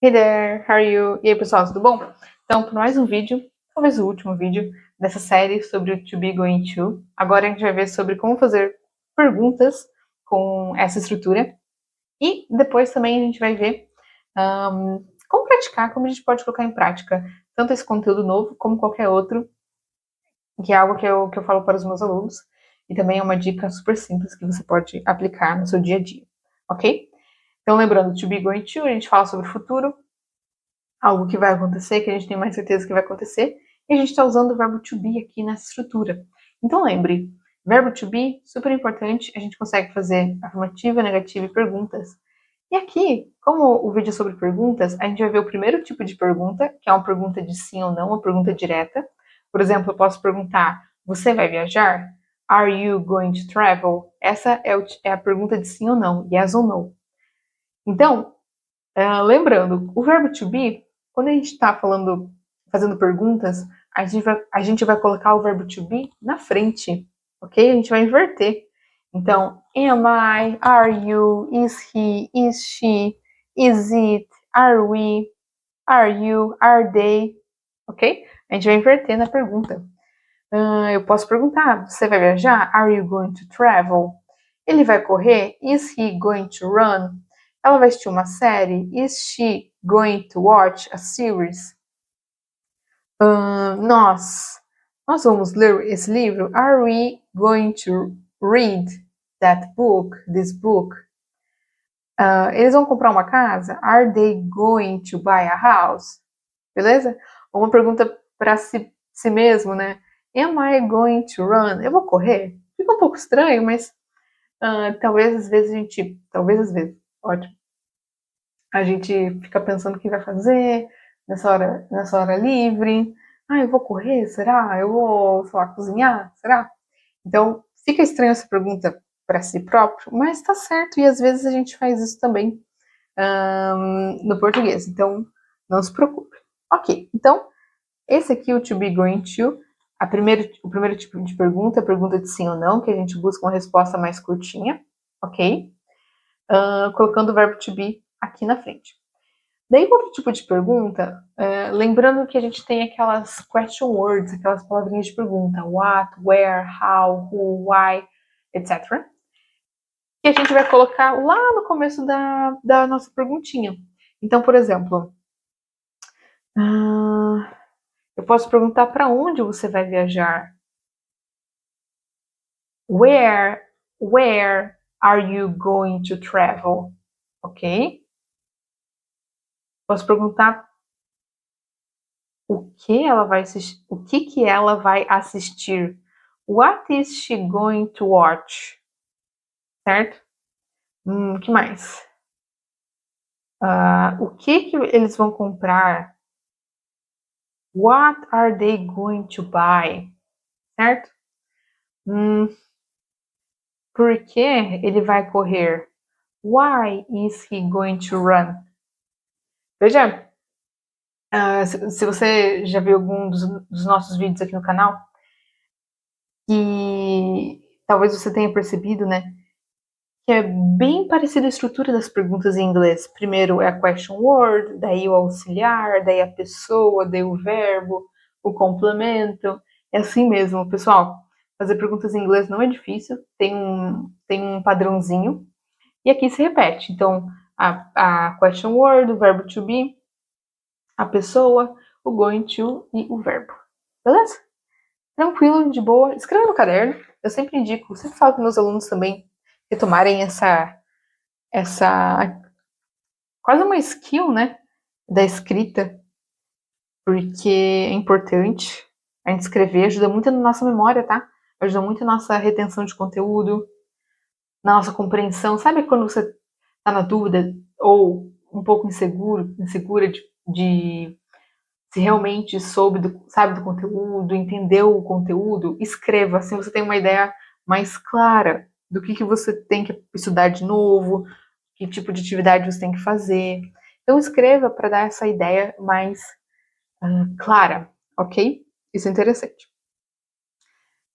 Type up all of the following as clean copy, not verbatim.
Hey there, how are you? E aí, pessoal, tudo bom? Então, para mais um vídeo, talvez o último vídeo dessa série sobre o To Be Going To. Agora a gente vai ver sobre como fazer perguntas com essa estrutura. E depois também a gente vai ver como praticar, como a gente pode colocar em prática tanto esse conteúdo novo como qualquer outro, que é algo que eu falo para os meus alunos. E também é uma dica super simples que você pode aplicar no seu dia a dia, ok? Então, lembrando, To Be Going To, a gente fala sobre o futuro, algo que vai acontecer, que a gente tem mais certeza que vai acontecer, e a gente está usando o verbo to be aqui nessa estrutura. Então lembre, verbo to be, super importante, a gente consegue fazer afirmativa, negativa e perguntas. E aqui, como o vídeo é sobre perguntas, a gente vai ver o primeiro tipo de pergunta, que é uma pergunta de sim ou não, uma pergunta direta. Por exemplo, eu posso perguntar, você vai viajar? Are you going to travel? Essa é a pergunta de sim ou não, yes ou no. Então, lembrando, o verbo to be, quando a gente está fazendo perguntas, a gente vai colocar o verbo to be na frente, ok? A gente vai inverter. Então, am I, are you, is he, is she, is it, are we, are you, are they, ok? A gente vai inverter na pergunta. Eu posso perguntar, você vai viajar? Are you going to travel? Ele vai correr? Is he going to run? Ela vai assistir uma série? Is she going to watch a series? Nós vamos ler esse livro? Are we going to read that book, this book? Eles vão comprar uma casa? Are they going to buy a house? Beleza? Uma pergunta para si mesmo, né? Am I going to run? Eu vou correr? Fica um pouco estranho, mas talvez às vezes ótimo. A gente fica pensando o que vai fazer nessa hora livre. Eu vou correr? Será? Eu vou, sei lá, cozinhar? Será? Então, fica estranha essa pergunta para si próprio, mas tá certo, e às vezes a gente faz isso também no português, então não se preocupe. Ok, então, esse aqui é o to be going to, o primeiro tipo de pergunta, a pergunta de sim ou não, que a gente busca uma resposta mais curtinha, ok? Colocando o verbo to be aqui na frente. Daí, outro tipo de pergunta, lembrando que a gente tem aquelas question words, aquelas palavrinhas de pergunta, what, where, how, who, why, etc. Que a gente vai colocar lá no começo da nossa perguntinha. Então, por exemplo, eu posso perguntar para onde você vai viajar? Where are you going to travel? Ok? Posso perguntar o que ela vai assistir, o que ela vai assistir? What is she going to watch? Certo? Que mais? O que eles vão comprar? What are they going to buy? Certo? Por que ele vai correr? Why is he going to run? Veja, se você já viu algum dos nossos vídeos aqui no canal, e talvez você tenha percebido, né, que é bem parecida a estrutura das perguntas em inglês. Primeiro é a question word, daí o auxiliar, daí a pessoa, daí o verbo, o complemento. É assim mesmo, pessoal. Fazer perguntas em inglês não é difícil, tem um padrãozinho. E aqui se repete. Então, a question word, o verbo to be, a pessoa, o going to e o verbo. Beleza? Tranquilo, de boa. Escreva no caderno. Eu sempre indico, sempre falo para meus alunos também retomarem essa quase uma skill, né, da escrita, porque é importante a gente escrever, ajuda muito na nossa memória, tá? Ajuda muito na nossa retenção de conteúdo, na nossa compreensão. Sabe quando você tá na dúvida ou um pouco insegura de se realmente sabe do conteúdo, entendeu o conteúdo? Escreva, assim você tem uma ideia mais clara do que você tem que estudar de novo, que tipo de atividade você tem que fazer. Então escreva para dar essa ideia mais clara, ok? Isso é interessante.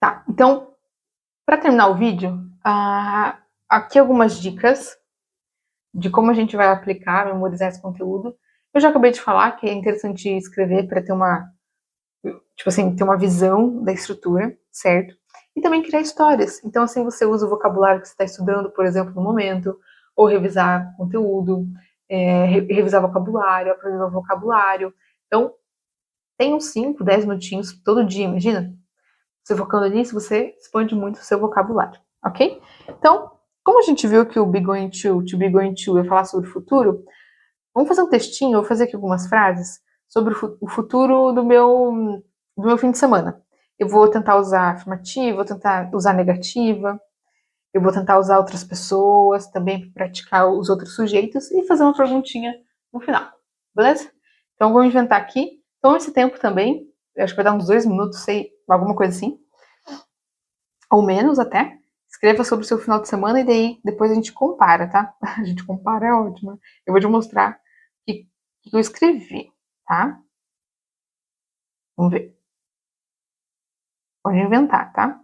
Tá, então, para terminar o vídeo, aqui algumas dicas de como a gente vai aplicar, memorizar esse conteúdo. Eu já acabei de falar que é interessante escrever para ter uma, tipo assim, ter uma visão da estrutura, certo? E também criar histórias. Então, assim, você usa o vocabulário que você está estudando, por exemplo, no momento, ou revisar conteúdo, revisar vocabulário, aprender novo vocabulário. Então, tem uns 5, 10 minutinhos todo dia, imagina? Você focando nisso, você expande muito o seu vocabulário, ok? Então, como a gente viu que o be going to be going to, eu falar sobre o futuro, vamos fazer um textinho, eu vou fazer aqui algumas frases sobre o futuro do meu fim de semana. Eu vou tentar usar afirmativa, vou tentar usar negativa, eu vou tentar usar outras pessoas também para praticar os outros sujeitos e fazer uma perguntinha no final, beleza? Então, vou inventar aqui. Toma esse tempo também, eu acho que vai dar uns 2 minutos, sei, alguma coisa assim, ou menos até. Escreva sobre o seu final de semana e daí depois a gente compara, tá? A gente compara é ótimo. Eu vou te mostrar o que eu escrevi, tá? Vamos ver. Pode inventar, tá?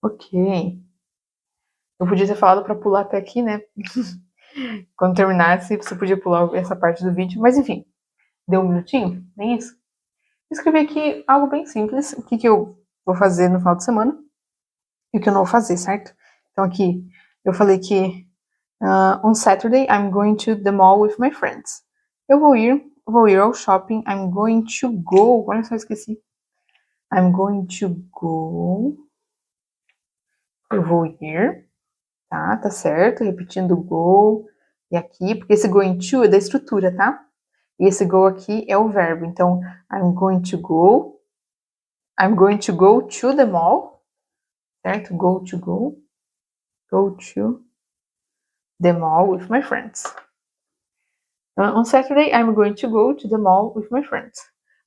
Ok. Eu podia ter falado para pular até aqui, né? Quando terminasse, você podia pular essa parte do vídeo. Mas enfim, deu um minutinho? Nem isso. Escrevi aqui algo bem simples. O que eu vou fazer no final de semana e o que eu não vou fazer, certo? Então aqui, eu falei que on Saturday I'm going to the mall with my friends. Eu vou ir ao shopping. I'm going to go. Olha só, esqueci. I'm going to go. Eu vou ir, tá certo? Repetindo go e aqui, porque esse going to é da estrutura, tá? E esse go aqui é o verbo. Então, I'm going to go. I'm going to go to the mall, certo? Go to go. Go to the mall with my friends. On Saturday, I'm going to go to the mall with my friends.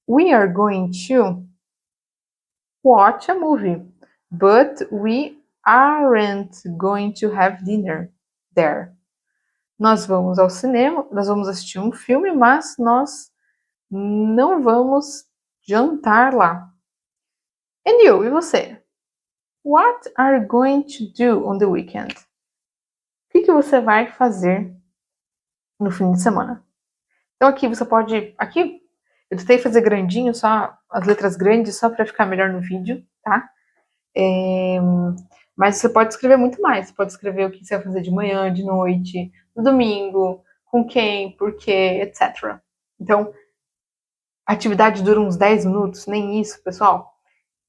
We are going to watch a movie, but we aren't going to have dinner there. Nós vamos ao cinema, nós vamos assistir um filme, mas nós não vamos jantar lá. And you, e você? What are you going to do on the weekend? O que você vai fazer no fim de semana? Então aqui você pode, aqui eu tentei fazer grandinho, só as letras grandes, só para ficar melhor no vídeo, tá? Mas você pode escrever muito mais. Você pode escrever o que você vai fazer de manhã, de noite, no domingo, com quem, por quê, etc. Então, a atividade dura uns 10 minutos, nem isso, pessoal.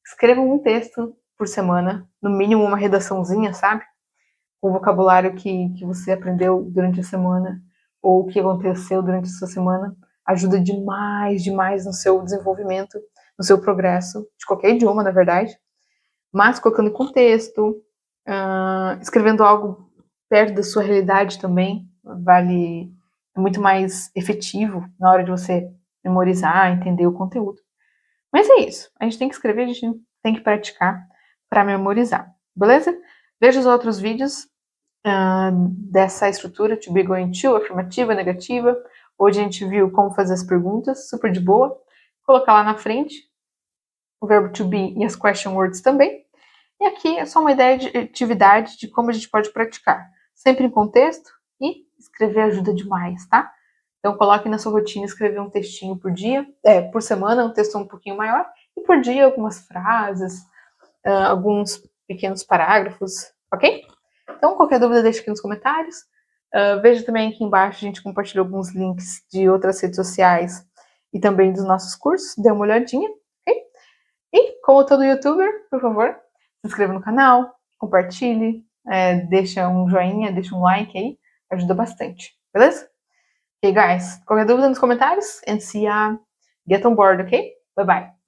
Escreva um texto por semana, no mínimo uma redaçãozinha, sabe? Com o vocabulário que você aprendeu durante a semana, ou o que aconteceu durante a sua semana. Ajuda demais, demais no seu desenvolvimento, no seu progresso, de qualquer idioma, na verdade. Mas colocando em contexto, escrevendo algo perto da sua realidade também, é muito mais efetivo na hora de você memorizar, entender o conteúdo. Mas é isso, a gente tem que escrever, a gente tem que praticar para memorizar, beleza? Veja os outros vídeos dessa estrutura, to be, going to, afirmativa, negativa. Hoje a gente viu como fazer as perguntas, super de boa. colocar lá na frente o verbo to be e as question words também. E aqui é só uma ideia de atividade de como a gente pode praticar. Sempre em contexto e escrever ajuda demais, tá? Então coloque na sua rotina escrever um textinho por dia, por semana, um texto um pouquinho maior, e por dia algumas frases, alguns pequenos parágrafos, ok? Então qualquer dúvida deixe aqui nos comentários. Veja também aqui embaixo, a gente compartilhou alguns links de outras redes sociais e também dos nossos cursos, dê uma olhadinha, ok? E, como todo youtuber, por favor, se inscreva no canal, compartilhe, deixa um joinha, deixa um like aí, ajuda bastante, beleza? Ok, guys, qualquer dúvida nos comentários, and see ya, get on board, ok? Bye bye.